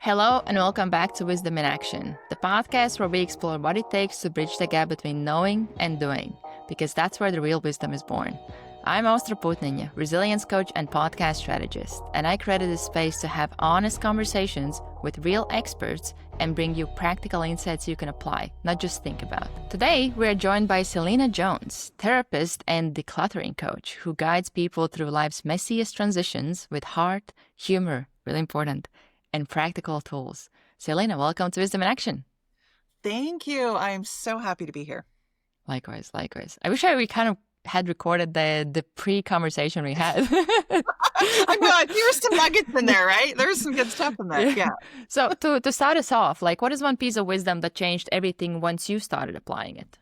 Hello and welcome back to Wisdom in Action, the podcast where we explore what it takes to bridge the gap between knowing and doing, because that's where the real wisdom is born. I'm Austra, resilience coach and podcast strategist, and I created this space to have honest conversations with real experts and bring you practical insights you can apply, not just think about. Today, we are joined by Selena Jones, therapist and decluttering coach, who guides people through life's messiest transitions with heart, humor, really important, and practical tools. Selena, welcome to Wisdom in Action. Thank you. I'm so happy to be here. Likewise. I wish we kind of had recorded the pre-conversation we had. I'm glad. There's some nuggets in there, right? There's some good stuff in there. Yeah. So to start us off, what is one piece of wisdom that changed everything once you started applying it?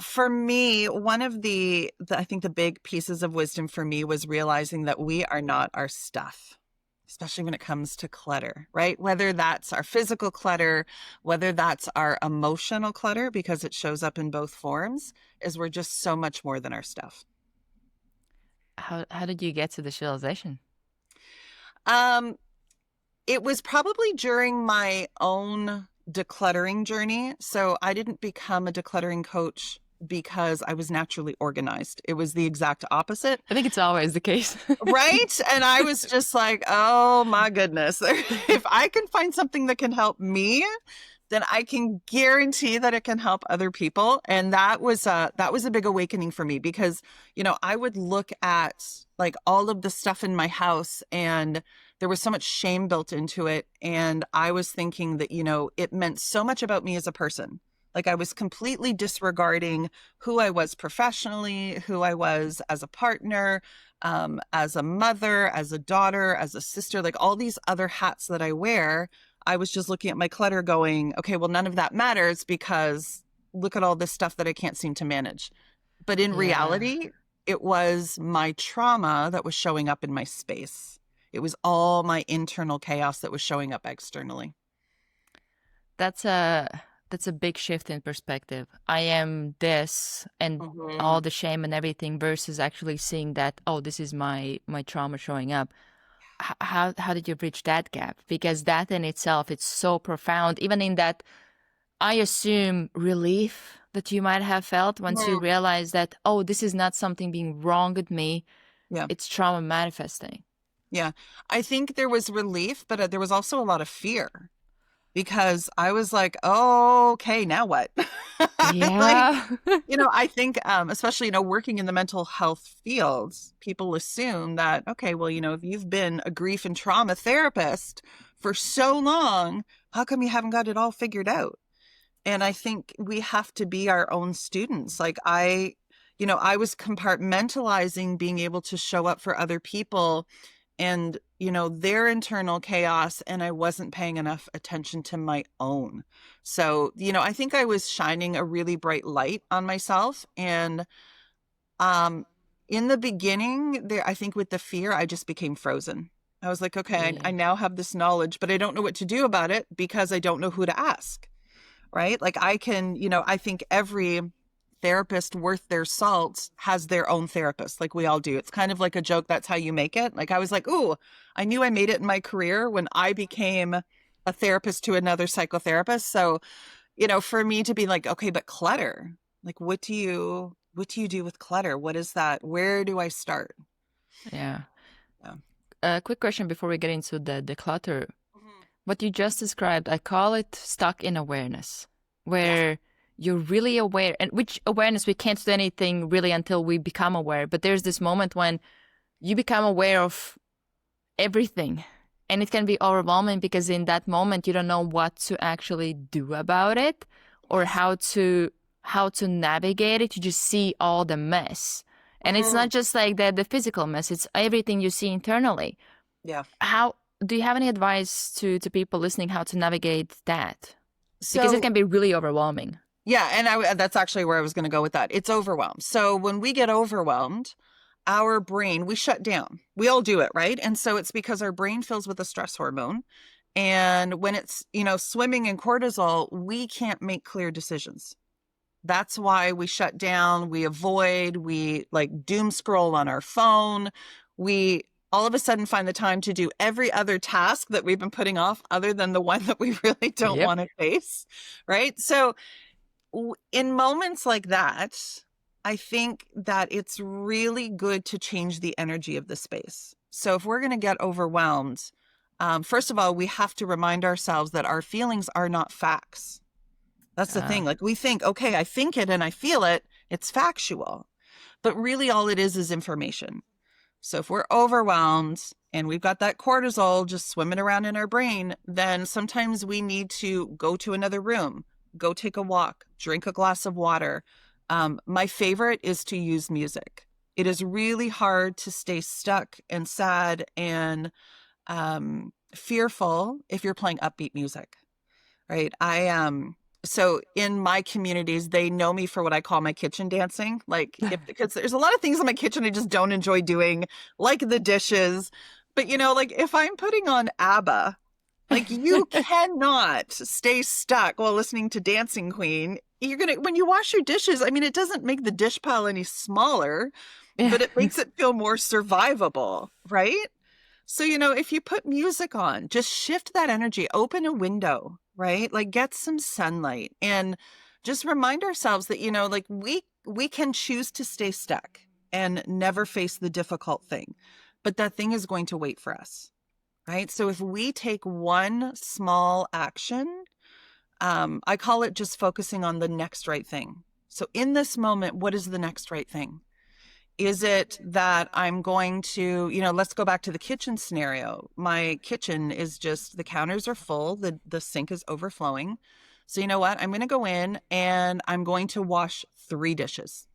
For me, one of I think the big pieces of wisdom for me was realizing that we are not our stuff, especially when it comes to clutter, right? Whether that's our physical clutter, whether that's our emotional clutter, because it shows up in both forms, is we're just so much more than our stuff. How did you get to this realization? It was probably during my own decluttering journey. So I didn't become a decluttering coach because I was naturally organized. It was the exact opposite. I think it's always the case. Right? And I was just like, oh my goodness, if I can find something that can help me, then I can guarantee that it can help other people. And that was a big awakening for me because, I would look at like all of the stuff in my house and there was so much shame built into it. And I was thinking that, it meant so much about me as a person. Like I was completely disregarding who I was professionally, who I was as a partner, as a mother, as a daughter, as a sister, like all these other hats that I wear. I was just looking at my clutter going, okay, well, none of that matters because look at all this stuff that I can't seem to manage. But in reality, it was my trauma that was showing up in my space. It was all my internal chaos that was showing up externally. That's a big shift in perspective. I am this and all the shame and everything versus actually seeing that, oh, this is my trauma showing up. How did you bridge that gap? Because that in itself, it's so profound. Even in that, I assume relief that you might have felt once you realize that, oh, this is not something being wrong with me. Yeah. It's trauma manifesting. Yeah. I think there was relief, but there was also a lot of fear. Because I was like, oh, okay, now what? Yeah. I think, especially, working in the mental health fields, people assume that, okay, well, if you've been a grief and trauma therapist for so long, how come you haven't got it all figured out? And I think we have to be our own students. Like I was compartmentalizing being able to show up for other people and, their internal chaos, and I wasn't paying enough attention to my own. So, I think I was shining a really bright light on myself. And in the beginning, I think with the fear, I just became frozen. I was like, okay, I now have this knowledge, but I don't know what to do about it because I don't know who to ask, right? Like I can, I think every therapist worth their salt has their own therapist, like we all do. It's kind of like a joke. That's how you make it. Like I was like, ooh, I knew I made it in my career when I became a therapist to another psychotherapist. So, for me to be like, okay, but clutter, like what do you do with clutter? What is that? Where do I start? Yeah. A quick question before we get into the clutter. What you just described, I call it stuck in awareness, where you're really aware, and which awareness, we can't do anything really until we become aware. But there's this moment when you become aware of everything, and it can be overwhelming because in that moment you don't know what to actually do about it or how to navigate it. You just see all the mess, and it's not just like the physical mess; it's everything you see internally. Yeah. How do you have any advice to people listening how to navigate that? Because it can be really overwhelming. Yeah. And that's actually where I was going to go with that. It's overwhelmed. So when we get overwhelmed, our brain, we shut down. We all do it, right? And so it's because our brain fills with a stress hormone. And when it's, swimming in cortisol, we can't make clear decisions. That's why we shut down, we avoid, we like doom scroll on our phone. We all of a sudden find the time to do every other task that we've been putting off other than the one that we really don't Yep. want to face, right? So in moments like that, I think that it's really good to change the energy of the space. So if we're going to get overwhelmed, first of all, we have to remind ourselves that our feelings are not facts. That's the thing. Like we think, okay, I think it and I feel it. It's factual. But really all it is information. So if we're overwhelmed and we've got that cortisol just swimming around in our brain, then sometimes we need to go to another room, go take a walk, drink a glass of water. My favorite is to use music. It is really hard to stay stuck and sad and fearful if you're playing upbeat music, right? So in my communities, they know me for what I call my kitchen dancing. Like, because there's a lot of things in my kitchen I just don't enjoy doing, like the dishes. But, like if I'm putting on ABBA, like you cannot stay stuck while listening to Dancing Queen. When you wash your dishes, I mean, it doesn't make the dish pile any smaller, but it makes it feel more survivable, right? So, if you put music on, just shift that energy, open a window, right? Like get some sunlight and just remind ourselves that, like we can choose to stay stuck and never face the difficult thing, but that thing is going to wait for us, right? So if we take one small action, I call it just focusing on the next right thing. So in this moment, what is the next right thing? Is it that I'm going to, let's go back to the kitchen scenario. My kitchen is just, the counters are full, the sink is overflowing. So you know what? I'm going to go in and I'm going to wash 3 dishes.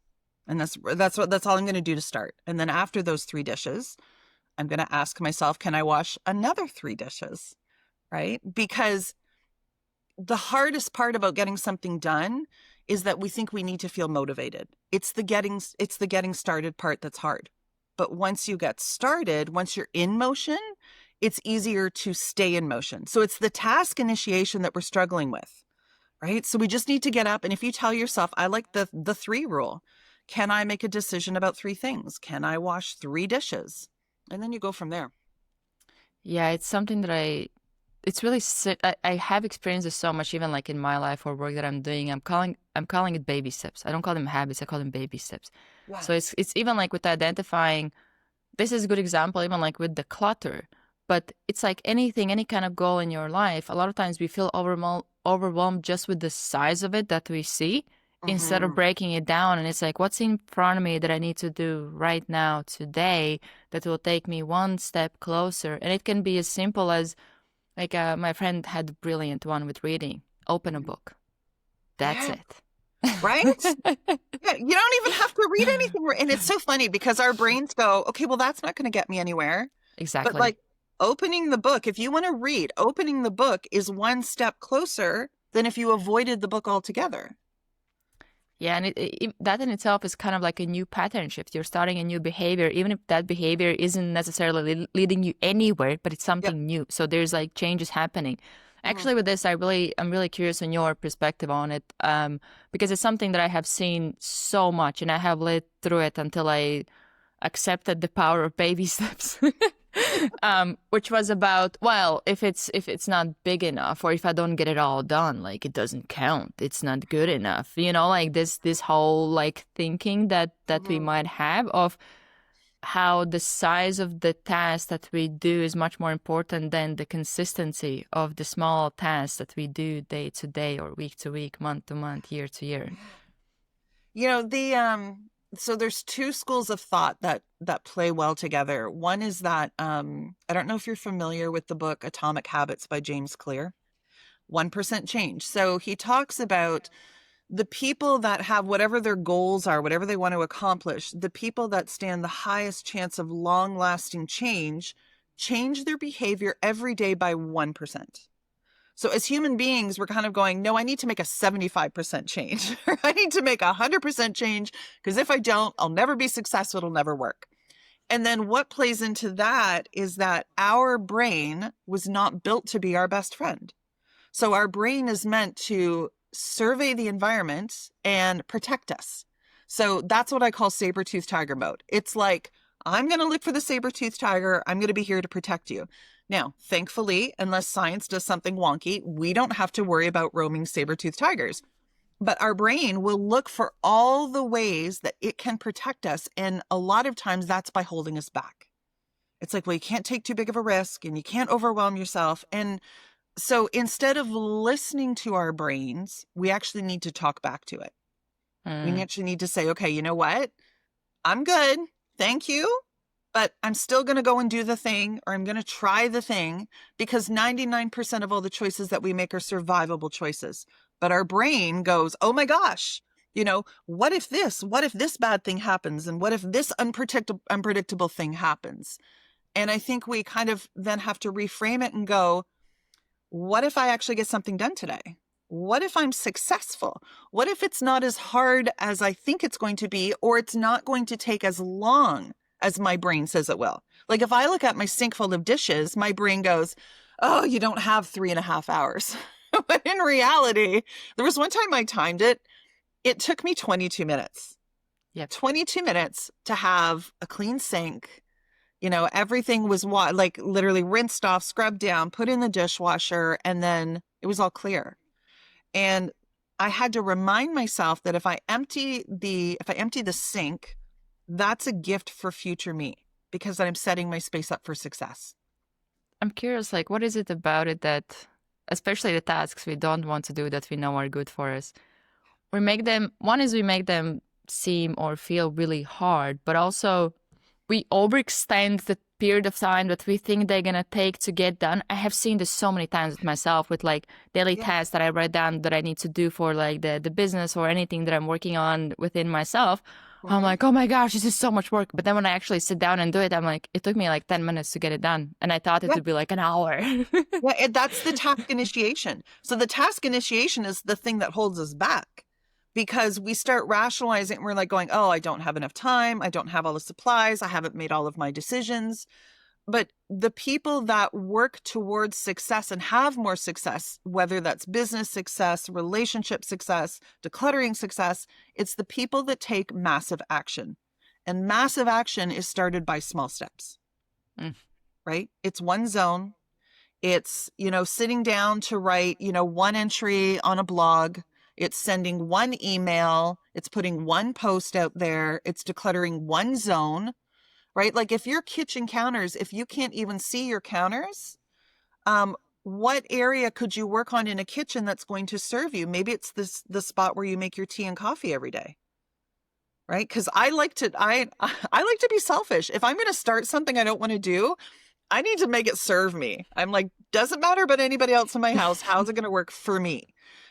And that's all I'm going to do to start. And then after those 3 dishes, I'm going to ask myself, can I wash another 3 dishes? Right? Because the hardest part about getting something done is that we think we need to feel motivated. It's the getting started part that's hard. But once you get started, once you're in motion, it's easier to stay in motion. So it's the task initiation that we're struggling with, right? So we just need to get up. And if you tell yourself, I like the 3 rule. Can I make a decision about 3 things? Can I wash 3 dishes? And then you go from there. Yeah, it's something that it's really, I have experienced this so much, even like in my life or work that I'm doing. I'm calling it baby steps. I don't call them habits. I call them baby steps. Wow. So it's even like with identifying, this is a good example, even like with the clutter. But it's like anything, any kind of goal in your life. A lot of times we feel overwhelmed just with the size of it that we see, instead of breaking it down. And it's like, what's in front of me that I need to do right now, today, that will take me one step closer. And it can be as simple as, like my friend had a brilliant one with reading. Open a book. That's it. Right? Yeah, you don't even have to read anything. And it's so funny because our brains go, okay, well, that's not going to get me anywhere. Exactly. But like opening the book, if you want to read, opening the book is one step closer than if you avoided the book altogether. Yeah, and that in itself is kind of like a new pattern shift. You're starting a new behavior, even if that behavior isn't necessarily leading you anywhere, but it's something new. So there's like changes happening. Actually, with this, I'm really curious on your perspective on it, because it's something that I have seen so much, and I have lived through it until I accepted the power of baby steps. Which was about, well, if it's not big enough, or if I don't get it all done, like it doesn't count, it's not good enough, like this whole like thinking that we might have of how the size of the task that we do is much more important than the consistency of the small tasks that we do day to day or week to week, month to month, year to year. So there's 2 schools of thought that play well together. One is that, I don't know if you're familiar with the book Atomic Habits by James Clear, 1% change. So he talks about the people that have whatever their goals are, whatever they want to accomplish, the people that stand the highest chance of long lasting change their behavior every day by 1%. So as human beings, we're kind of going, no, I need to make a 75% change. I need to make 100% change because if I don't, I'll never be successful. It'll never work. And then what plays into that is that our brain was not built to be our best friend. So our brain is meant to survey the environment and protect us. So that's what I call saber-tooth tiger mode. It's like, I'm going to look for the saber-toothed tiger. I'm going to be here to protect you. Now, thankfully, unless science does something wonky, we don't have to worry about roaming saber-toothed tigers. But our brain will look for all the ways that it can protect us. And a lot of times that's by holding us back. It's like, well, you can't take too big of a risk and you can't overwhelm yourself. And so instead of listening to our brains, we actually need to talk back to it. We actually need to say, okay, you know what? I'm good. Thank you. But I'm still going to go and do the thing, or I'm going to try the thing, because 99% of all the choices that we make are survivable choices. But our brain goes, oh my gosh, what if this bad thing happens? And what if this unpredictable thing happens? And I think we kind of then have to reframe it and go, what if I actually get something done today? What if I'm successful? What if it's not as hard as I think it's going to be, or it's not going to take as long as my brain says it will? Like if I look at my sink full of dishes, my brain goes, oh, you don't have 3.5 hours. But in reality, there was one time I timed it. It took me 22 minutes. Yep. 22 minutes to have a clean sink. Everything was like literally rinsed off, scrubbed down, put in the dishwasher, and then it was all clear. And I had to remind myself that if I empty the sink, that's a gift for future me, because I'm setting my space up for success. I'm curious, like, what is it about it that, especially the tasks we don't want to do that we know are good for us, we make them seem or feel really hard, but also we overextend the period of time that we think they're going to take to get done. I have seen this so many times with myself, with like daily tasks that I write down that I need to do for like the business or anything that I'm working on within myself. Mm-hmm. I'm like, oh my gosh, this is so much work. But then when I actually sit down and do it, I'm like, it took me like 10 minutes to get it done. And I thought it would be like an hour. Yeah, that's the task initiation. So the task initiation is the thing that holds us back, because we start rationalizing and we're like going, oh, I don't have enough time. I don't have all the supplies. I haven't made all of my decisions. But the people that work towards success and have more success, whether that's business success, relationship success, decluttering success, it's the people that take massive action. And massive action is started by small steps, right? It's one zone. It's, sitting down to write, one entry on a blog. It's sending one email. It's putting one post out there. It's decluttering one zone. Right? Like if your kitchen counters, if you can't even see your counters, what area could you work on in a kitchen that's going to serve you? Maybe it's the spot where you make your tea and coffee every day. Right? Because I like to be selfish. If I'm going to start something I don't want to do, I need to make it serve me. I'm like, doesn't matter about anybody else in my house. How's it going to work for me?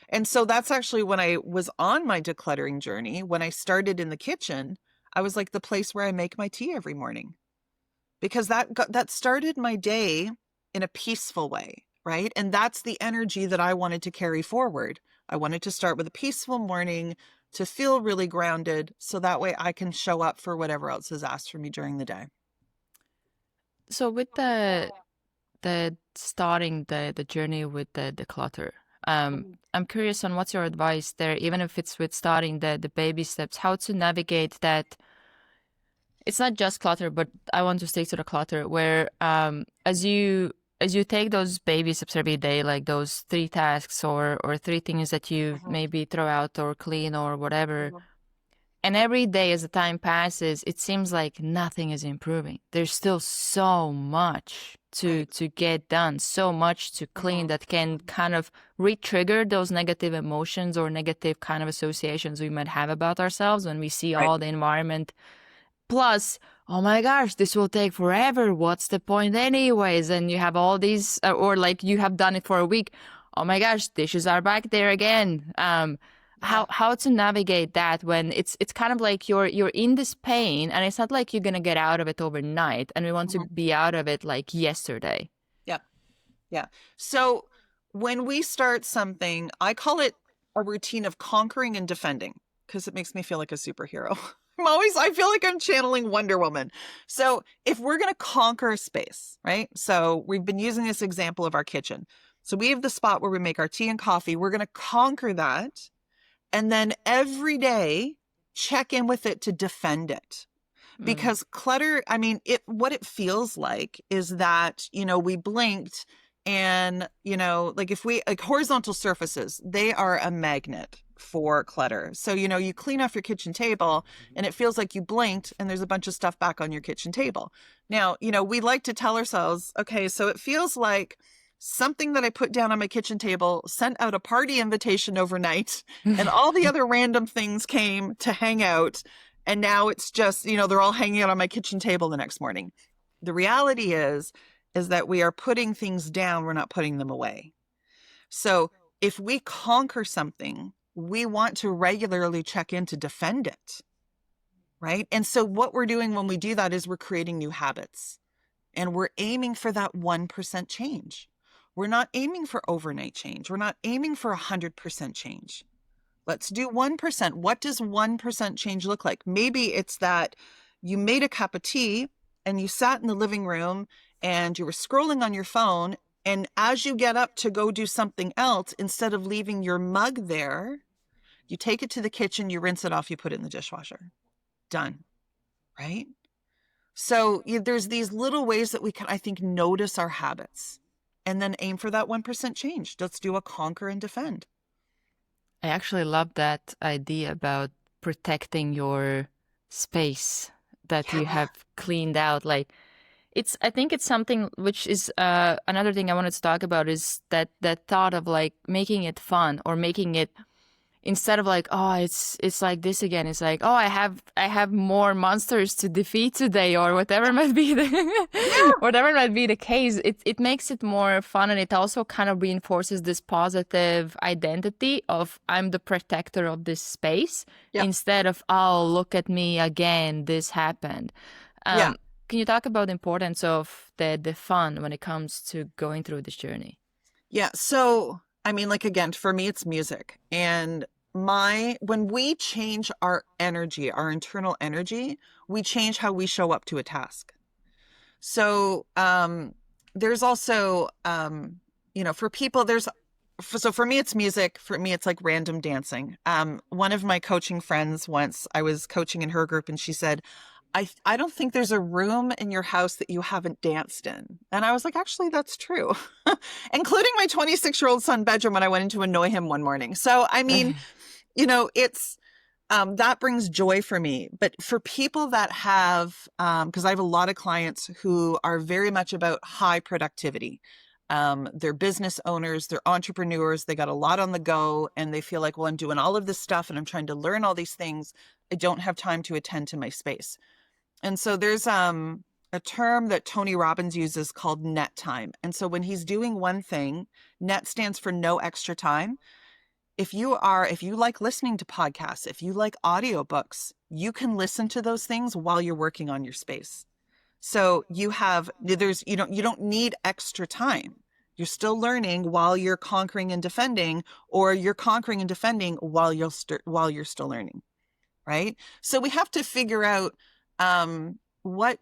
And so that's actually when I was on my decluttering journey, when I started in the kitchen, I was like the place where I make my tea every morning, because that started my day in a peaceful way, right? And that's the energy that I wanted to carry forward. I wanted to start with a peaceful morning, to feel really grounded, so that way I can show up for whatever else is asked for me during the day. So with the starting the journey with the declutter, I'm curious on what's your advice there, even if it's with starting the baby steps, how to navigate that. It's not just clutter, but I want to stick to the clutter, where as you take those baby steps every day, like those 3 tasks or 3 things that you maybe throw out or clean or whatever, and every day as the time passes, it seems like nothing is improving. There's still so much to get done, so much to clean that can kind of re-trigger those negative emotions or negative kind of associations we might have about ourselves when we see all the environment. Plus, oh my gosh, this will take forever. What's the point anyways? And you have all these, or like you have done it for a week. Oh my gosh, dishes are back there again. How to navigate that when it's kind of like you're in this pain, and it's not like you're gonna get out of it overnight, and we want to be out of it like yesterday. Yeah. So when we start something, I call it a routine of conquering and defending, because it makes me feel like a superhero. I feel like I'm channeling Wonder Woman. So if we're going to conquer a space, right? So we've been using this example of our kitchen. So we have the spot where we make our tea and coffee. We're going to conquer that. And then every day, check in with it to defend it. because clutter, I mean, what it feels like is that, we blinked and, like if we, like horizontal surfaces, they are a magnet for clutter. So, you clean off your kitchen table and it feels like you blinked and there's a bunch of stuff back on your kitchen table. Now, we like to tell ourselves, okay, so it feels like something that I put down on my kitchen table sent out a party invitation overnight and all the other random things came to hang out. And now it's just, they're all hanging out on my kitchen table the next morning. The reality is that we are putting things down. We're not putting them away. So if we conquer something, we want to regularly check in to defend it. Right. And so what we're doing when we do that is we're creating new habits and we're aiming for that 1% change. We're not aiming for overnight change. We're not aiming for 100% change. Let's do 1%. What does 1% change look like? Maybe it's that you made a cup of tea and you sat in the living room and you were scrolling on your phone. And as you get up to go do something else, instead of leaving your mug there, you take it to the kitchen, you rinse it off, you put it in the dishwasher. Done. Right? So there's these little ways that we can, I think, notice our habits and then aim for that 1% change. Let's do a conquer and defend. I actually love that idea about protecting your space that you have cleaned out. Like I think it's something which is another thing I wanted to talk about is that thought of like making it fun or making it instead of like, oh, it's like this again. It's like, oh, I have more monsters to defeat today, or whatever might be whatever might be the case. It makes it more fun, and it also kind of reinforces this positive identity of I'm the protector of this space instead of, oh, look at me again, this happened. Can you talk about the importance of the fun when it comes to going through this journey? Yeah. So, I mean, like, again, for me, it's music. And when we change our energy, our internal energy, we change how we show up to a task. So, there's also, for people, so for me, it's music. For me, it's like random dancing. One of my coaching friends once, I was coaching in her group and she said, I don't think there's a room in your house that you haven't danced in. And I was like, actually, that's true, including my 26-year-old son bedroom when I went in to annoy him one morning. So, I mean, it's, that brings joy for me. But for people that have, because I have a lot of clients who are very much about high productivity. They're business owners, they're entrepreneurs, they got a lot on the go and they feel like, well, I'm doing all of this stuff and I'm trying to learn all these things. I don't have time to attend to my space. And so there's a term that Tony Robbins uses called net time. And so when he's doing one thing, net stands for no extra time. If you like listening to podcasts, if you like audiobooks, you can listen to those things while you're working on your space. So you don't need extra time. You're still learning while you're conquering and defending, or you're conquering and defending while you're still learning. Right? So we have to figure out what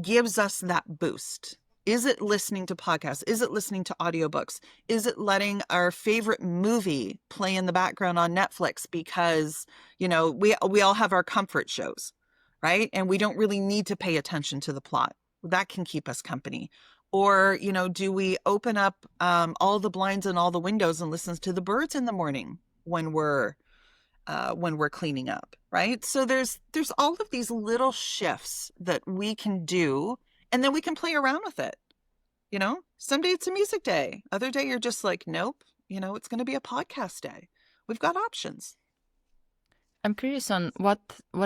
gives us that boost. Is it listening to podcasts? Is it listening to audiobooks? Is it letting our favorite movie play in the background on Netflix because, we all have our comfort shows, right? And we don't really need to pay attention to the plot. That can keep us company. Or, do we open up all the blinds and all the windows and listen to the birds in the morning when we're cleaning up, right? So there's all of these little shifts that we can do, and then we can play around with it. Someday it's a music day. Other day you're just like, nope, it's going to be a podcast day. We've got options. I'm curious on what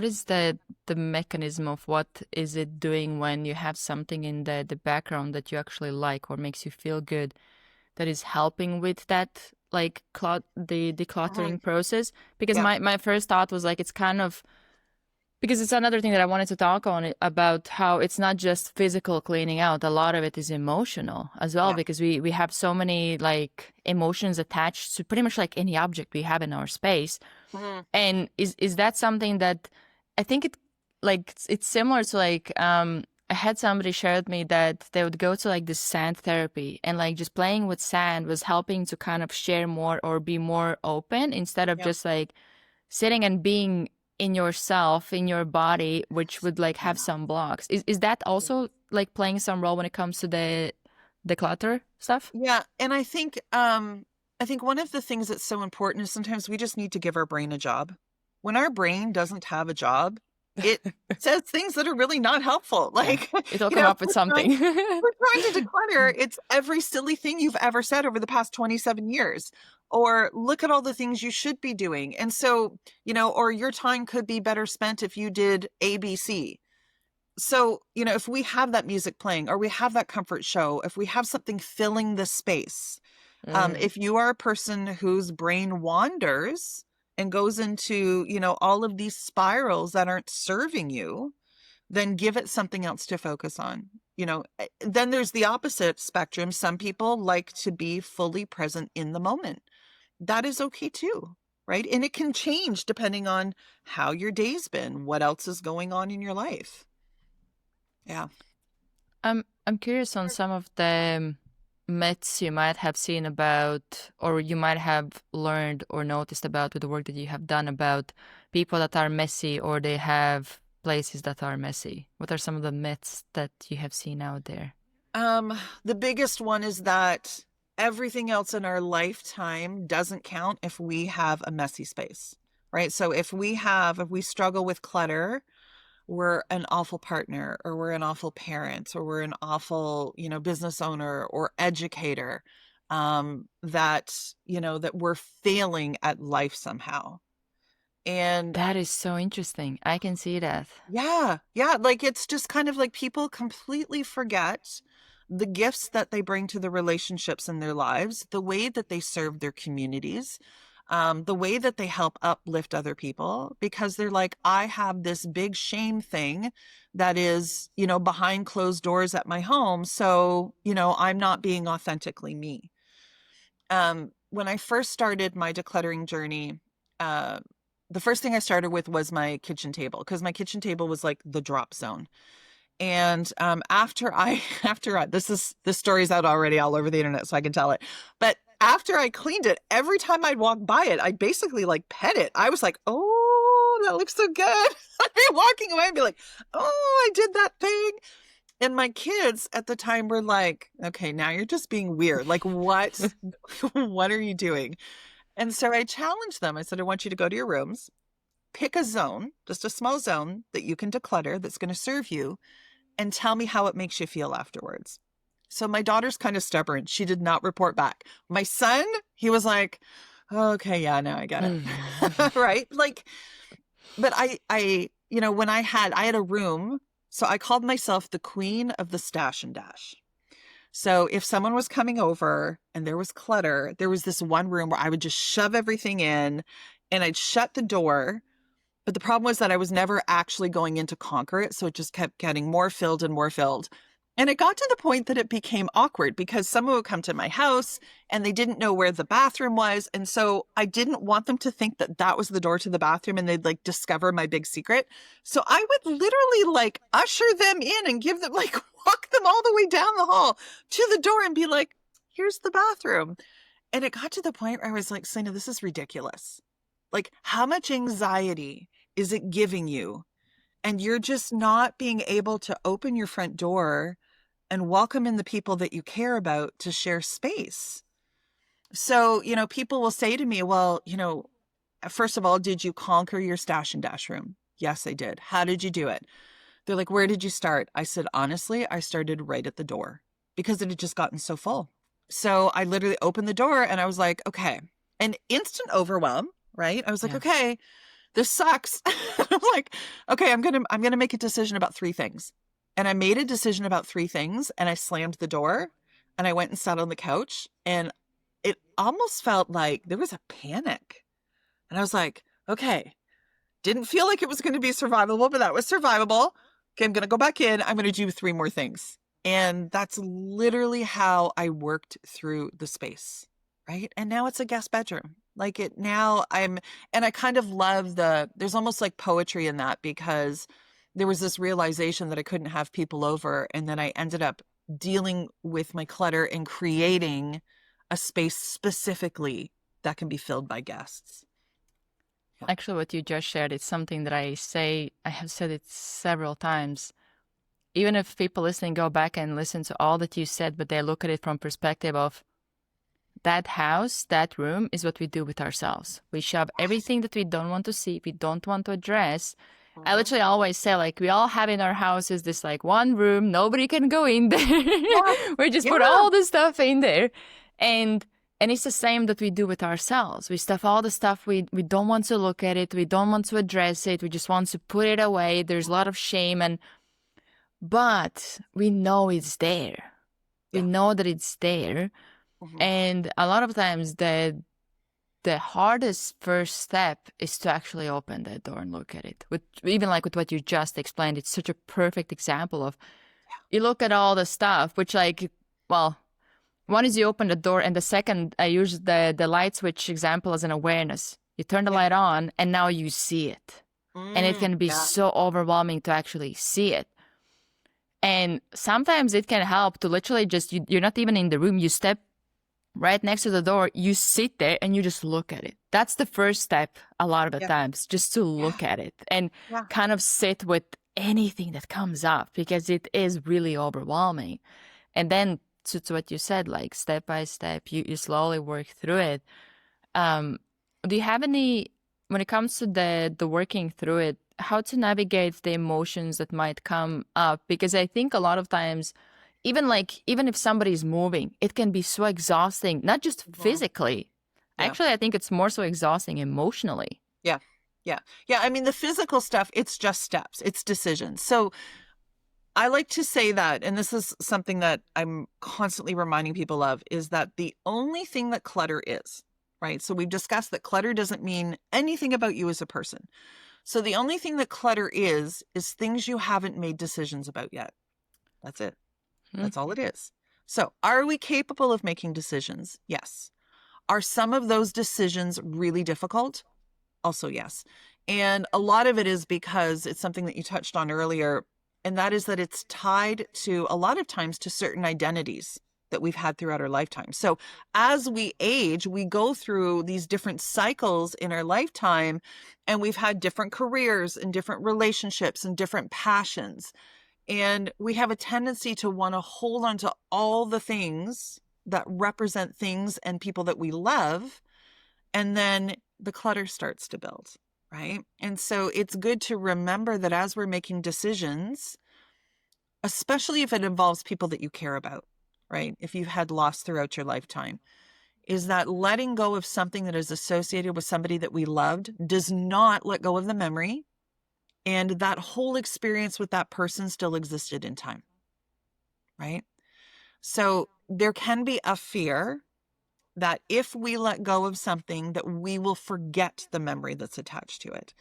is the mechanism of what is it doing when you have something in the background that you actually like or makes you feel good that is helping with that, like the decluttering process? Because my first thought was like, it's kind of, because it's another thing that I wanted to talk on about how it's not just physical cleaning out. A lot of it is emotional as well, because we have so many like emotions attached to pretty much like any object we have in our space. And is that something that I think it's similar to like, I had somebody share with me that they would go to like this sand therapy and like just playing with sand was helping to kind of share more or be more open instead of just like sitting and being in yourself, in your body, which would like have some blocks. Is that also like playing some role when it comes to the clutter stuff? Yeah. And I think one of the things that's so important is sometimes we just need to give our brain a job. When our brain doesn't have a job, it says things that are really not helpful. Like, It'll you come know, up with something. we're trying to declutter. It's every silly thing you've ever said over the past 27 years. Or look at all the things you should be doing. And so, you know, or your time could be better spent if you did ABC. So, you know, if we have that music playing or we have that comfort show, if we have something filling the space, if you are a person whose brain wanders and goes into, you know, all of these spirals that aren't serving you, then give it something else to focus on. You know, then there's the opposite spectrum. Some people like to be fully present in the moment. That is okay too, right? And it can change depending on how your day's been, what else is going on in your life. Yeah. I'm curious on some of the myths you might have seen about, or you might have learned or noticed about with the work that you have done about people that are messy or they have places that are messy. What are some of the myths that you have seen out there? The biggest one is that everything else in our lifetime doesn't count if we have a messy space, right? So if we struggle with clutter, we're an awful partner, or we're an awful parent, or we're an awful, you know, business owner or educator, that, you know, that we're failing at life somehow. And That is so interesting. I can see that. yeah, like it's just kind of like people completely forget the gifts that they bring to the relationships in their lives, the way that they serve their communities, the way that they help uplift other people, because they're like, I have this big shame thing that is, you know, behind closed doors at my home. So, you know, I'm not being authentically me. When I first started my decluttering journey, the first thing I started with was my kitchen table, because my kitchen table was like the drop zone. And after I this story's out already all over the internet, so I can tell it. But after I cleaned it, every time I'd walk by it, I'd basically like pet it. I was like, oh, that looks so good. I'd be walking away and be like, oh, I did that thing. And my kids at the time were like, okay, now you're just being weird. Like, what? What are you doing? And so I challenged them. I said, I want you to go to your rooms, pick a zone, just a small zone that you can declutter that's going to serve you, and tell me how it makes you feel afterwards. So my daughter's kind of stubborn. She did not report back. My son, he was like, okay, yeah, now I get it. Right? Like, but I, you know, when I had a room, so I called myself the queen of the stash and dash. So if someone was coming over and there was clutter, there was this one room where I would just shove everything in and I'd shut the door. But the problem was that I was never actually going in to conquer it. So it just kept getting more filled and more filled. And it got to the point that it became awkward because someone would come to my house and they didn't know where the bathroom was. And so I didn't want them to think that that was the door to the bathroom and they'd like discover my big secret. So I would literally like usher them in and give them like walk them all the way down the hall to the door and be like, here's the bathroom. And it got to the point where I was like, Selena, this is ridiculous. Like, how much anxiety is it giving you? And you're just not being able to open your front door and welcome in the people that you care about to share space. So, you know, people will say to me, well, you know, first of all, did you conquer your stash and dash room? Yes, I did. How did you do it? They're like, where did you start? I said, honestly, I started right at the door because it had just gotten so full. So I literally opened the door and I was like, okay, an instant overwhelm, right? I was like, okay, this sucks. I'm like, okay, I'm going to make a decision about 3 things. And I made a decision about 3 things and I slammed the door and I went and sat on the couch and it almost felt like there was a panic. And I was like, okay, didn't feel like it was going to be survivable, but that was survivable. Okay, I'm going to go back in. I'm going to do 3 more things. And that's literally how I worked through the space, right? And now it's a guest bedroom. Like it now and I kind of love there's almost like poetry in that because there was this realization that I couldn't have people over. And then I ended up dealing with my clutter and creating a space specifically that can be filled by guests. Actually, what you just shared, it's something that I have said it several times. Even if people listening go back and listen to all that you said, but they look at it from perspective of that house, that room is what we do with ourselves. We shove everything that we don't want to see, we don't want to address. I Mhm. literally always say, like, we all have in our houses this like one room, nobody can go in there. Yeah. We just put Yeah. all the stuff in there. And it's the same that we do with ourselves. We stuff all the stuff we don't want to look at it, we don't want to address it, we just want to put it away. There's a lot of shame but we know it's there. We Yeah. know that it's there. Mhm. And a lot of times the hardest first step is to actually open that door and look at it. Even like with what you just explained, it's such a perfect example of you look at all the stuff, which like, well, one is you open the door, and the second I use the light switch example as an awareness. You turn the Yeah. light on, and now you see it, and it can be Yeah. so overwhelming to actually see it. And sometimes it can help to literally just you're not even in the room. You step right next to the door, you sit there and you just look at it. That's the first step a lot of the Yeah. times, just to Yeah. look at it and Yeah. kind of sit with anything that comes up because it is really overwhelming. And then to what you said, like step by step, you slowly work through it. Um, do you have any, when it comes to the working through it, how to navigate the emotions that might come up? Because I think a lot of times, even if somebody's moving, it can be so exhausting, not just Mhm. physically. Yeah. Actually, I think it's more so exhausting emotionally. Yeah. Yeah. Yeah. I mean, the physical stuff, it's just steps, it's decisions. So I like to say that, and this is something that I'm constantly reminding people of, is that the only thing that clutter is, right? So we've discussed that clutter doesn't mean anything about you as a person. So the only thing that clutter is things you haven't made decisions about yet. That's it. Hmm. That's all it is. So are we capable of making decisions? Yes. Are some of those decisions really difficult? Also, yes. And a lot of it is because it's something that you touched on earlier, and that is that it's tied to a lot of times to certain identities that we've had throughout our lifetime. So as we age, we go through these different cycles in our lifetime, and we've had different careers and different relationships and different passions. And we have a tendency to want to hold on to all the things that represent things and people that we love. And then the clutter starts to build, right? And so it's good to remember that as we're making decisions, especially if it involves people that you care about, right? If you've had loss throughout your lifetime, is that letting go of something that is associated with somebody that we loved does not let go of the memory. And that whole experience with that person still existed in time, right? So there can be a fear that if we let go of something, that we will forget the memory that's attached to it.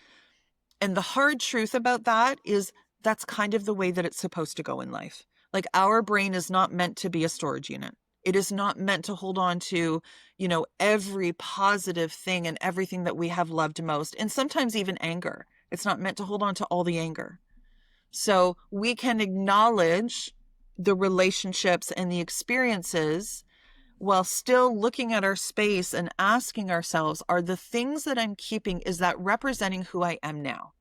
And the hard truth about that is that's kind of the way that it's supposed to go in life. Like our brain is not meant to be a storage unit. It is not meant to hold on to, every positive thing and everything that we have loved most. And sometimes even anger. It's not meant to hold on to all the anger. So we can acknowledge the relationships and the experiences while still looking at our space and asking ourselves, are the things that I'm keeping, is that representing who I am now?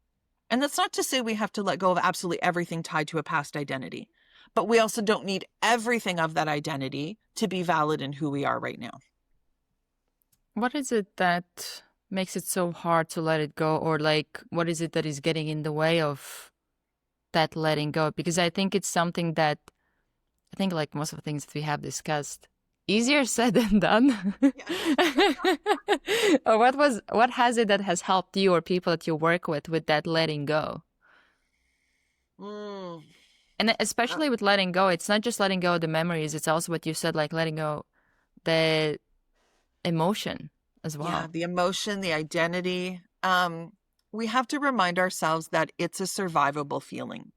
And that's not to say we have to let go of absolutely everything tied to a past identity, but we also don't need everything of that identity to be valid in who we are right now. What is it that makes it so hard to let it go? Or like, what is it that is getting in the way of that letting go? Because I think it's something that I think like most of the things that we have discussed, easier said than done. Yes. Or what has it that has helped you or people that you work with that letting go? Mm. And Uh, especially with letting go, it's not just letting go of the memories, it's also what you said, like letting go the emotion as yeah, well. the emotion, the identity. We have to remind ourselves that it's a survivable feeling.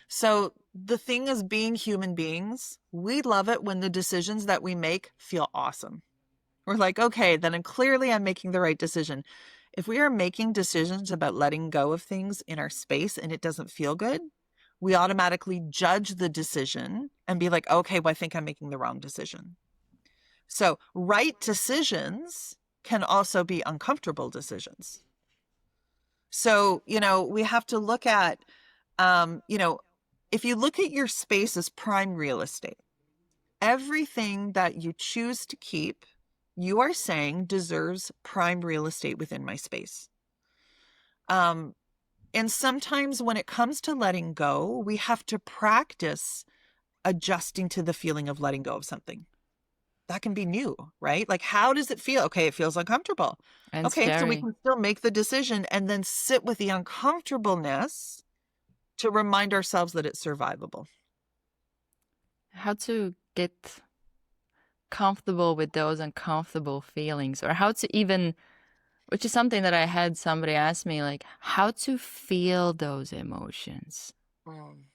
So the thing is, being human beings, we love it when the decisions that we make feel awesome. We're like, okay, then I'm making the right decision. If we are making decisions about letting go of things in our space and it doesn't feel good, we automatically judge the decision and be like, okay, well, I think I'm making the wrong decision. So right decisions can also be uncomfortable decisions. So, we have to look at, if you look at your space as prime real estate, everything that you choose to keep, you are saying deserves prime real estate within my space. And sometimes when it comes to letting go, we have to practice adjusting to the feeling of letting go of something. That can be new, right? Like, how does it feel? Okay, it feels uncomfortable. And Okay, so we scary. can still make the decision and then sit with the uncomfortableness to remind ourselves that it's survivable. How to get comfortable with those uncomfortable feelings, or how to even, which is something that I had somebody ask me, like, how to feel those emotions.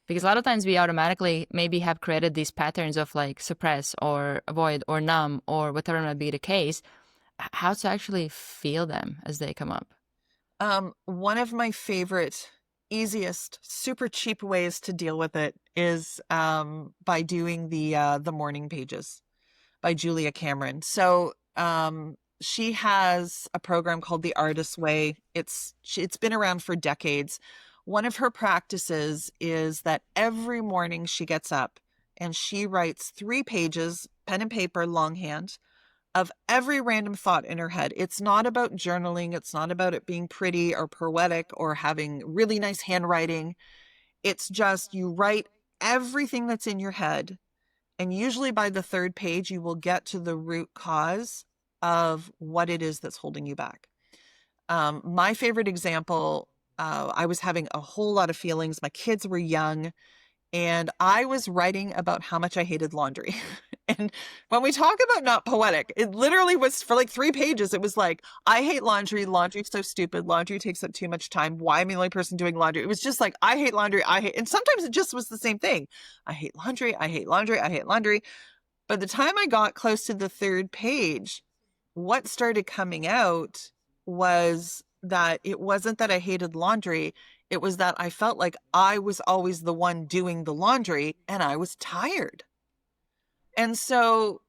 Because a lot of times we automatically maybe have created these patterns of like suppress or avoid or numb or whatever might be the case. How to actually feel them as they come up. One of my favorite, easiest, super cheap ways to deal with it is by doing the morning pages by Julia Cameron. So she has a program called The Artist's Way. It's been around for decades. One of her practices is that every morning she gets up and she writes 3 pages, pen and paper, longhand, of every random thought in her head. It's not about journaling. It's not about it being pretty or poetic or having really nice handwriting. It's just you write everything that's in your head. And usually by the 3rd page, you will get to the root cause of what it is that's holding you back. My favorite example, I was having a whole lot of feelings. My kids were young. And I was writing about how much I hated laundry. And when we talk about not poetic, it literally was for like 3 pages. It was like, I hate laundry. Laundry's so stupid. Laundry takes up too much time. Why am I the only person doing laundry? It was just like, I hate laundry. And sometimes it just was the same thing. I hate laundry. I hate laundry. I hate laundry. By the time I got close to the 3rd page, what started coming out was that it wasn't that I hated laundry. It was that I felt like I was always the one doing the laundry and I was tired. And so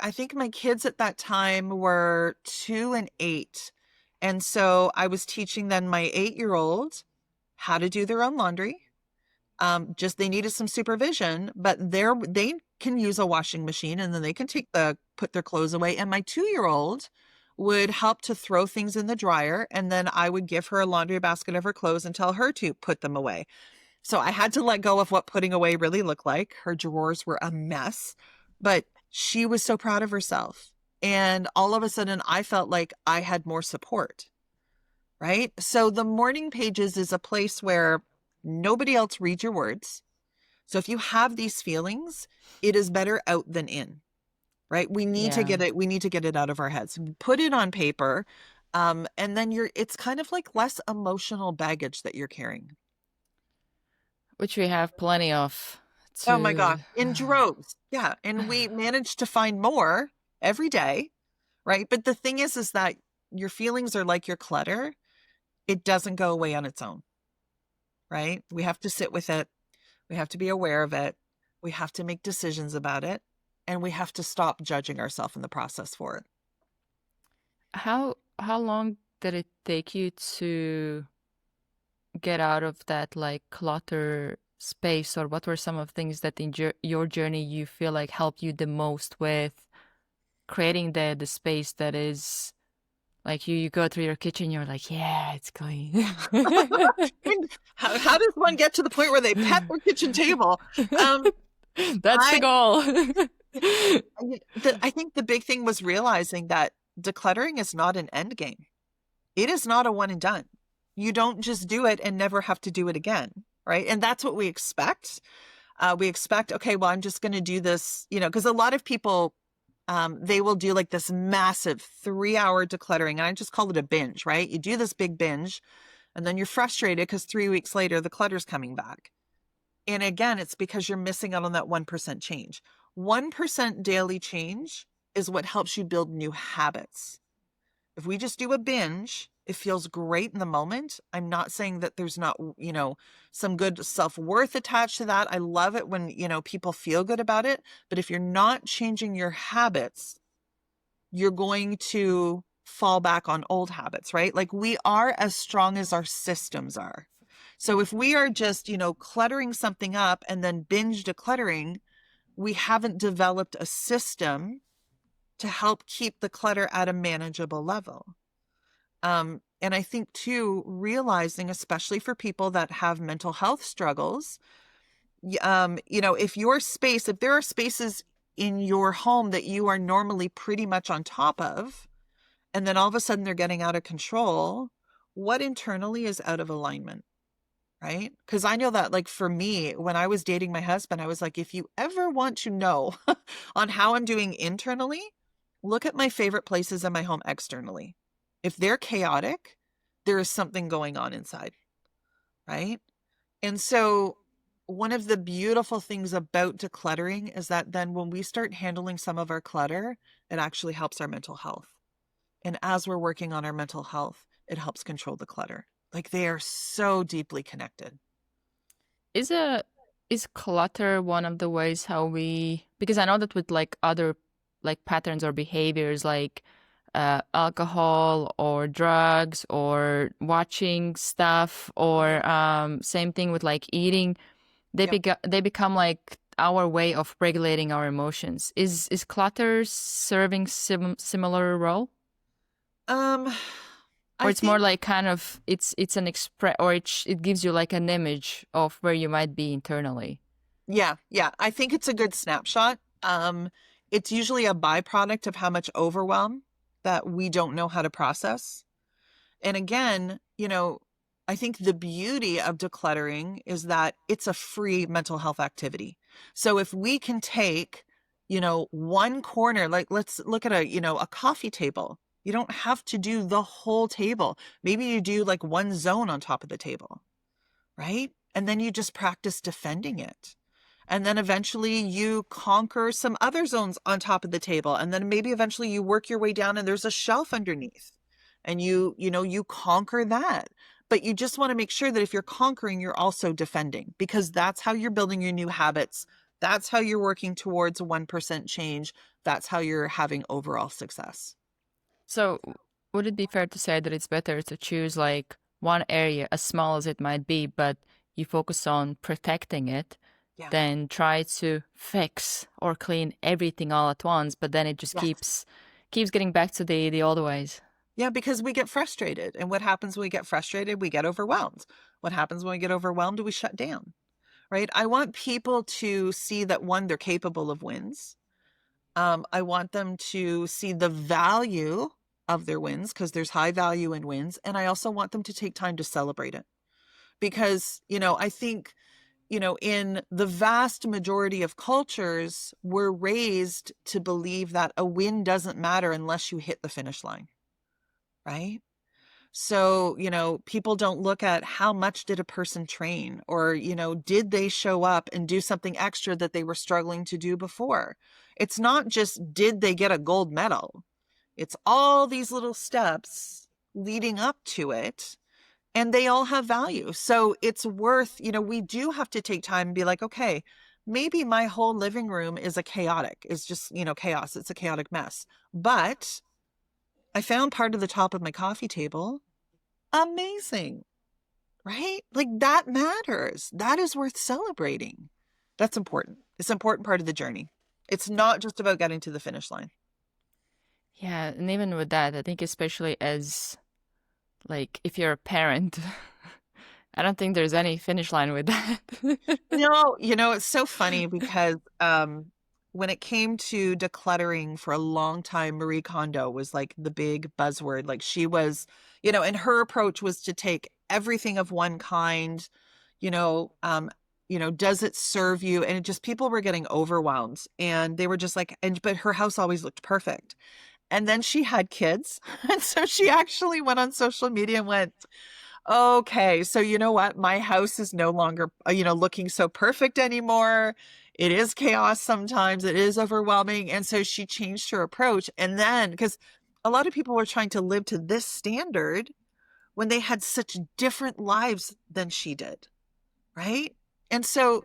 I think my kids at that time were 2 and 8. And so I was teaching then my 8-year-old how to do their own laundry. Just they needed some supervision, but they can use a washing machine and then they can put their clothes away. And my 2-year-old would help to throw things in the dryer. And then I would give her a laundry basket of her clothes and tell her to put them away. So I had to let go of what putting away really looked like. Her drawers were a mess, but she was so proud of herself. And all of a sudden I felt like I had more support, right? So the morning pages is a place where nobody else reads your words. So if you have these feelings, it is better out than in, right? We need to get it. We need to get it out of our heads. Put it on paper. And then it's kind of like less emotional baggage that you're carrying. Which we have plenty of. Oh my God. In droves. Yeah. And we manage to find more every day, right? But the thing is that your feelings are like your clutter. It doesn't go away on its own, right? We have to sit with it. We have to be aware of it. We have to make decisions about it. And we have to stop judging ourselves in the process for it. How long did it take you to get out of that like clutter space, or what were some of things that in your journey you feel like helped you the most with creating the space that is like you go through your kitchen, you're like, yeah, it's clean. How does one get to the point where they pet their kitchen table? That's the goal. I think the big thing was realizing that decluttering is not an end game. It is not a one and done. You don't just do it and never have to do it again, right? And that's what we expect. We expect, okay, well, I'm just going to do this, because a lot of people, they will do like this massive 3-hour decluttering. And I just call it a binge, right? You do this big binge and then you're frustrated because 3 weeks later, the clutter's coming back. And again, it's because you're missing out on that 1% change. 1% daily change is what helps you build new habits. If we just do a binge, it feels great in the moment. I'm not saying that there's not, some good self-worth attached to that. I love it when, people feel good about it. But if you're not changing your habits, you're going to fall back on old habits, right? Like we are as strong as our systems are. So if we are just, cluttering something up and then binge decluttering, we haven't developed a system to help keep the clutter at a manageable level. And I think too, realizing, especially for people that have mental health struggles, if there are spaces in your home that you are normally pretty much on top of, and then all of a sudden they're getting out of control, what internally is out of alignment, right? Because I know that, like, for me, when I was dating my husband, I was like, if you ever want to know on how I'm doing internally, look at my favorite places in my home externally. If they're chaotic, there is something going on inside, right? And so one of the beautiful things about decluttering is that then when we start handling some of our clutter, it actually helps our mental health. And as we're working on our mental health, it helps control the clutter. Like they are so deeply connected. Is a is clutter one of the ways how we, because I know that with like other like patterns or behaviors like alcohol or drugs or watching stuff or same thing with like eating, Yep. they become like our way of regulating our emotions. Is clutter serving similar role? Um, Or I it's more think, like kind of it's an express, or it gives you like an image of where you might be internally. yeah, I think it's a good snapshot. It's usually a byproduct of how much overwhelm that we don't know how to process. And again, I think the beauty of decluttering is that it's a free mental health activity. So if we can take, one corner, like let's look at a coffee table. You don't have to do the whole table. Maybe you do like one zone on top of the table, right? And then you just practice defending it. And then eventually you conquer some other zones on top of the table. And then maybe eventually you work your way down and there's a shelf underneath. And you conquer that. But you just want to make sure that if you're conquering, you're also defending, because that's how you're building your new habits. That's how you're working towards 1% change. That's how you're having overall success. So, would it be fair to say that it's better to choose like one area, as small as it might be, but you focus on protecting it, Yeah. than try to fix or clean everything all at once, but then it just Yes. keeps getting back to the old ways. Yeah, because we get frustrated. And what happens when we get frustrated? We get overwhelmed. What happens when we get overwhelmed? We shut down, right? I want people to see that, one, they're capable of wins. I want them to see the value of their wins, because there's high value in wins. And I also want them to take time to celebrate it. Because, I think, in the vast majority of cultures, we're raised to believe that a win doesn't matter unless you hit the finish line, right? So, people don't look at how much did a person train, or, did they show up and do something extra that they were struggling to do before? It's not just, did they get a gold medal? It's all these little steps leading up to it, and they all have value. So it's worth, we do have to take time and be like, okay, maybe my whole living room is it's just, chaos. It's a chaotic mess. But I found part of the top of my coffee table amazing, right? Like that matters. That is worth celebrating. That's important. It's an important part of the journey. It's not just about getting to the finish line. Yeah, and even with that, I think especially as like if you're a parent, I don't think there's any finish line with that. No, it's so funny because when it came to decluttering for a long time, Marie Kondo was like the big buzzword. Like she was, and her approach was to take everything of one kind, you know, um, does it serve you? And it just, people were getting overwhelmed, and they were just like, but her house always looked perfect. And then she had kids. And so she actually went on social media and went, okay, so you know what? My house is no longer, looking so perfect anymore. It is chaos sometimes. It is overwhelming. And so she changed her approach. And then, because a lot of people were trying to live to this standard when they had such different lives than she did, right? And so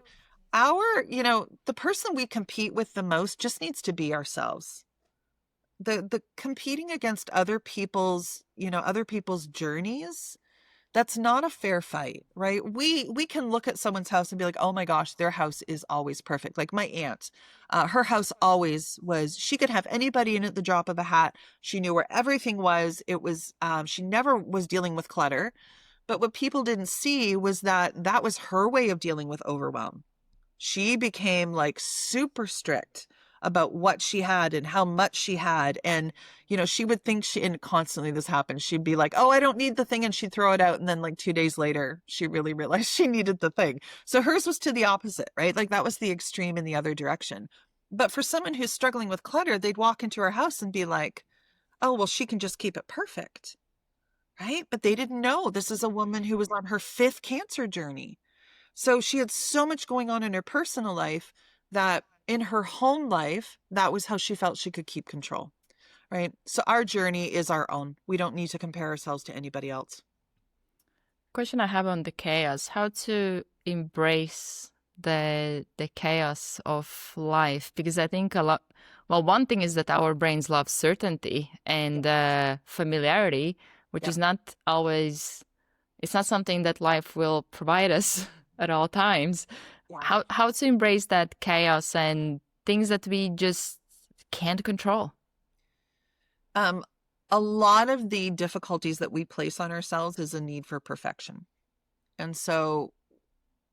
the person we compete with the most just needs to be ourselves. the competing against other people's, other people's journeys, that's not a fair fight, right? We can look at someone's house and be like, oh my gosh, their house is always perfect. Like my aunt, her house always was, she could have anybody in at the drop of a hat. She knew where everything was. It was, she never was dealing with clutter. But what people didn't see was that that was her way of dealing with overwhelm. She became like super strict about what she had and how much she had. And, she would think and constantly this happened. She'd be like, oh, I don't need the thing. And she'd throw it out. And then like 2 days later, she really realized she needed the thing. So hers was to the opposite, right? Like that was the extreme in the other direction. But for someone who's struggling with clutter, they'd walk into her house and be like, oh, well, she can just keep it perfect, right? But they didn't know this is a woman who was on her 5th cancer journey. So she had so much going on in her personal life that in her home life, that was how she felt she could keep control, right? So our journey is our own. We don't need to compare ourselves to anybody else. Question I have on the chaos: how to embrace the chaos of life? Because I think one thing is that our brains love certainty and familiarity, which is not always, it's not something that life will provide us at all times. Yeah. How to embrace that chaos and things that we just can't control? A lot of the difficulties that we place on ourselves is a need for perfection. And so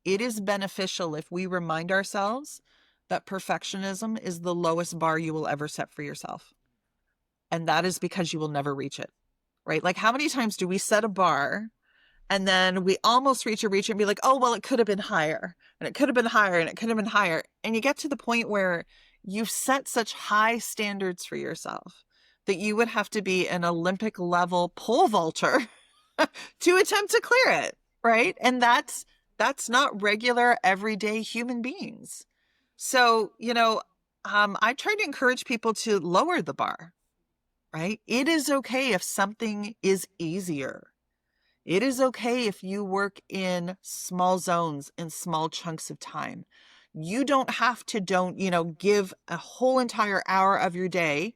it is beneficial if we remind ourselves that perfectionism is the lowest bar you will ever set for yourself. And that is because you will never reach it, right? Like how many times do we set a bar and then we almost reach it and be like, oh, well, it could have been higher and it could have been higher and it could have been higher. And you get to the point where you've set such high standards for yourself that you would have to be an Olympic level pole vaulter to attempt to clear it, right? And that's not regular everyday human beings. So, I try to encourage people to lower the bar, right? It is okay if something is easier. It is okay if you work in small zones, in small chunks of time. You don't have to give a whole entire hour of your day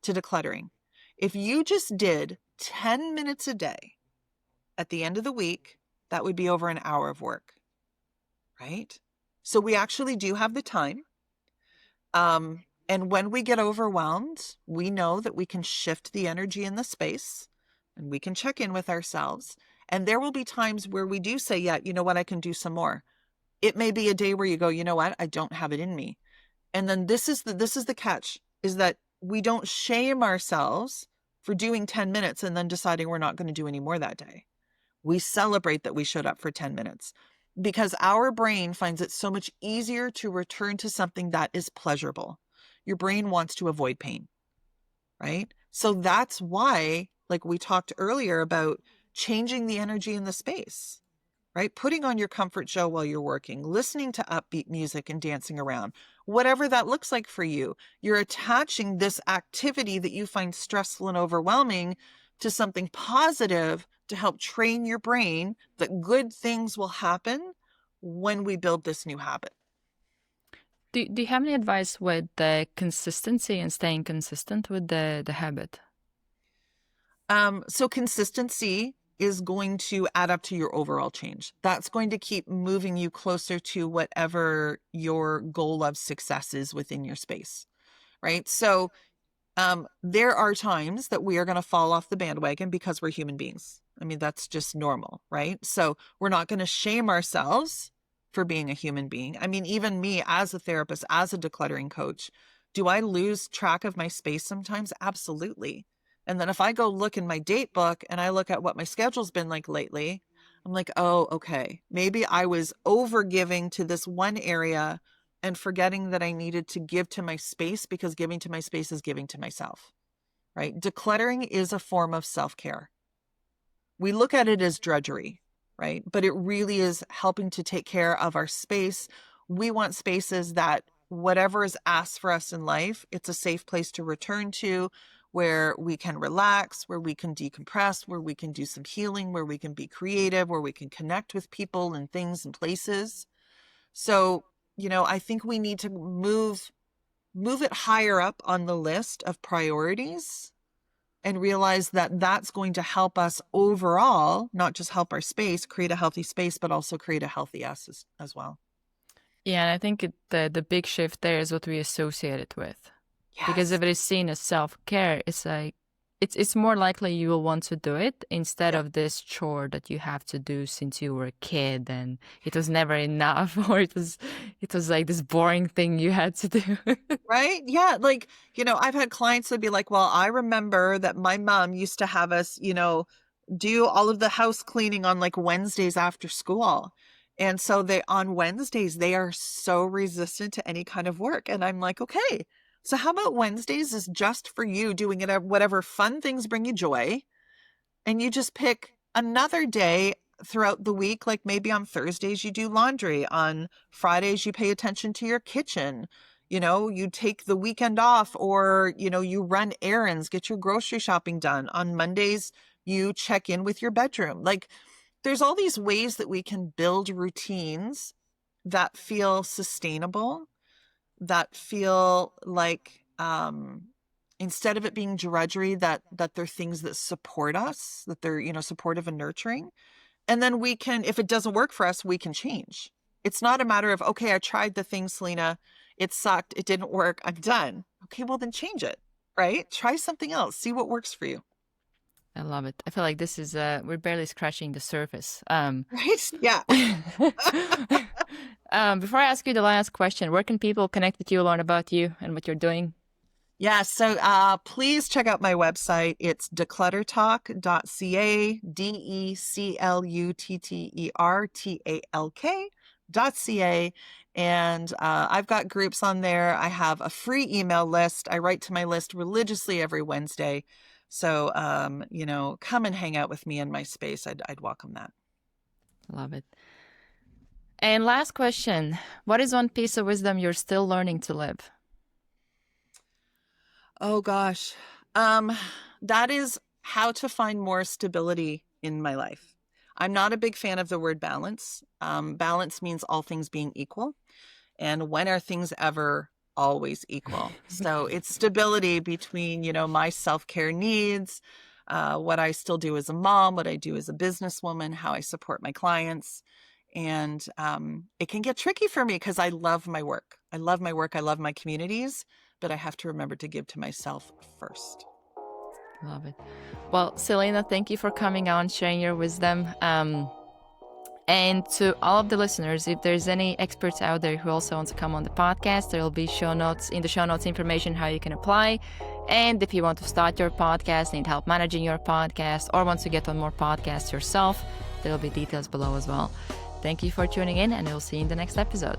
to decluttering. If you just did 10 minutes a day at the end of the week, that would be over an hour of work, right? So we actually do have the time. And when we get overwhelmed, we know that we can shift the energy in the space and we can check in with ourselves. And there will be times where we do say, yeah, you know what, I can do some more. It may be a day where you go, you know what, I don't have it in me. And then this is the catch, is that we don't shame ourselves for doing 10 minutes and then deciding we're not going to do any more that day. We celebrate that we showed up for 10 minutes because our brain finds it so much easier to return to something that is pleasurable. Your brain wants to avoid pain, right? So that's why, like we talked earlier about changing the energy in the space, right? Putting on your comfort show while you're working, listening to upbeat music and dancing around, whatever that looks like for you. You're attaching this activity that you find stressful and overwhelming to something positive to help train your brain that good things will happen when we build this new habit. Do you have any advice with the consistency and staying consistent with the habit? So consistency is going to add up to your overall change. That's going to keep moving you closer to whatever your goal of success is within your space, right? So there are times that we are going to fall off the bandwagon because we're human beings. I mean, that's just normal, right? So we're not going to shame ourselves for being a human being. I mean, even me as a therapist, as a decluttering coach, do I lose track of my space sometimes? Absolutely. And then if I go look in my date book and I look at what my schedule's been like lately, I'm like, oh, okay, maybe I was over giving to this one area and forgetting that I needed to give to my space, because giving to my space is giving to myself, right? Decluttering is a form of self-care. We look at it as drudgery, right? But it really is helping to take care of our space. We want spaces that whatever is asked for us in life, it's a safe place to return to, where we can relax, where we can decompress, where we can do some healing, where we can be creative, where we can connect with people and things and places. So, I think we need to move move it higher up on the list of priorities and realize that that's going to help us overall, not just help our space, create a healthy space, but also create a healthy us as well. Yeah, and I think the big shift there is what we associate it with. Yes. Because if it is seen as self-care, it's like it's more likely you will want to do it instead of this chore that you have to do since you were a kid and it was never enough, or it was like this boring thing you had to do. Right? Yeah. Like, I've had clients that be like, well, I remember that my mom used to have us, do all of the house cleaning on like Wednesdays after school. And so on Wednesdays, they are so resistant to any kind of work. And I'm like, okay, so how about Wednesdays is just for you doing it, whatever fun things bring you joy. And you just pick another day throughout the week. Like maybe on Thursdays, you do laundry. On Fridays, you pay attention to your kitchen. You take the weekend off, or, you run errands, get your grocery shopping done. On Mondays, you check in with your bedroom. Like there's all these ways that we can build routines that feel sustainable, that feel like, instead of it being drudgery, that they're things that support us, that they're, supportive and nurturing. And then we can, if it doesn't work for us, we can change. It's not a matter of, okay, I tried the thing, Selena, it sucked, it didn't work, I'm done. Okay, well then change it, right? Try something else, see what works for you. I love it. I feel like this is, we're barely scratching the surface. Right? Yeah. Before I ask you the last question, where can people connect with you, learn about you and what you're doing? Yeah, so please check out my website. It's decluttertalk.ca, decluttertalk.ca. And I've got groups on there. I have a free email list. I write to my list religiously every Wednesday. So, come and hang out with me in my space. I'd welcome that. Love it. And last question, what is one piece of wisdom you're still learning to live? Oh gosh. That is how to find more stability in my life. I'm not a big fan of the word balance. Balance means all things being equal. And when are things ever always equal? So it's stability between, my self-care needs, what I still do as a mom, what I do as a businesswoman, how I support my clients. And it can get tricky for me because I love my work. I love my communities, but I have to remember to give to myself first. Love it. Well, Selena, thank you for coming on, sharing your wisdom. And to all of the listeners, if there's any experts out there who also want to come on the podcast, there will be in the show notes information how you can apply. And if you want to start your podcast, need help managing your podcast, or want to get on more podcasts yourself, there will be details below as well. Thank you for tuning in, and we'll see you in the next episode.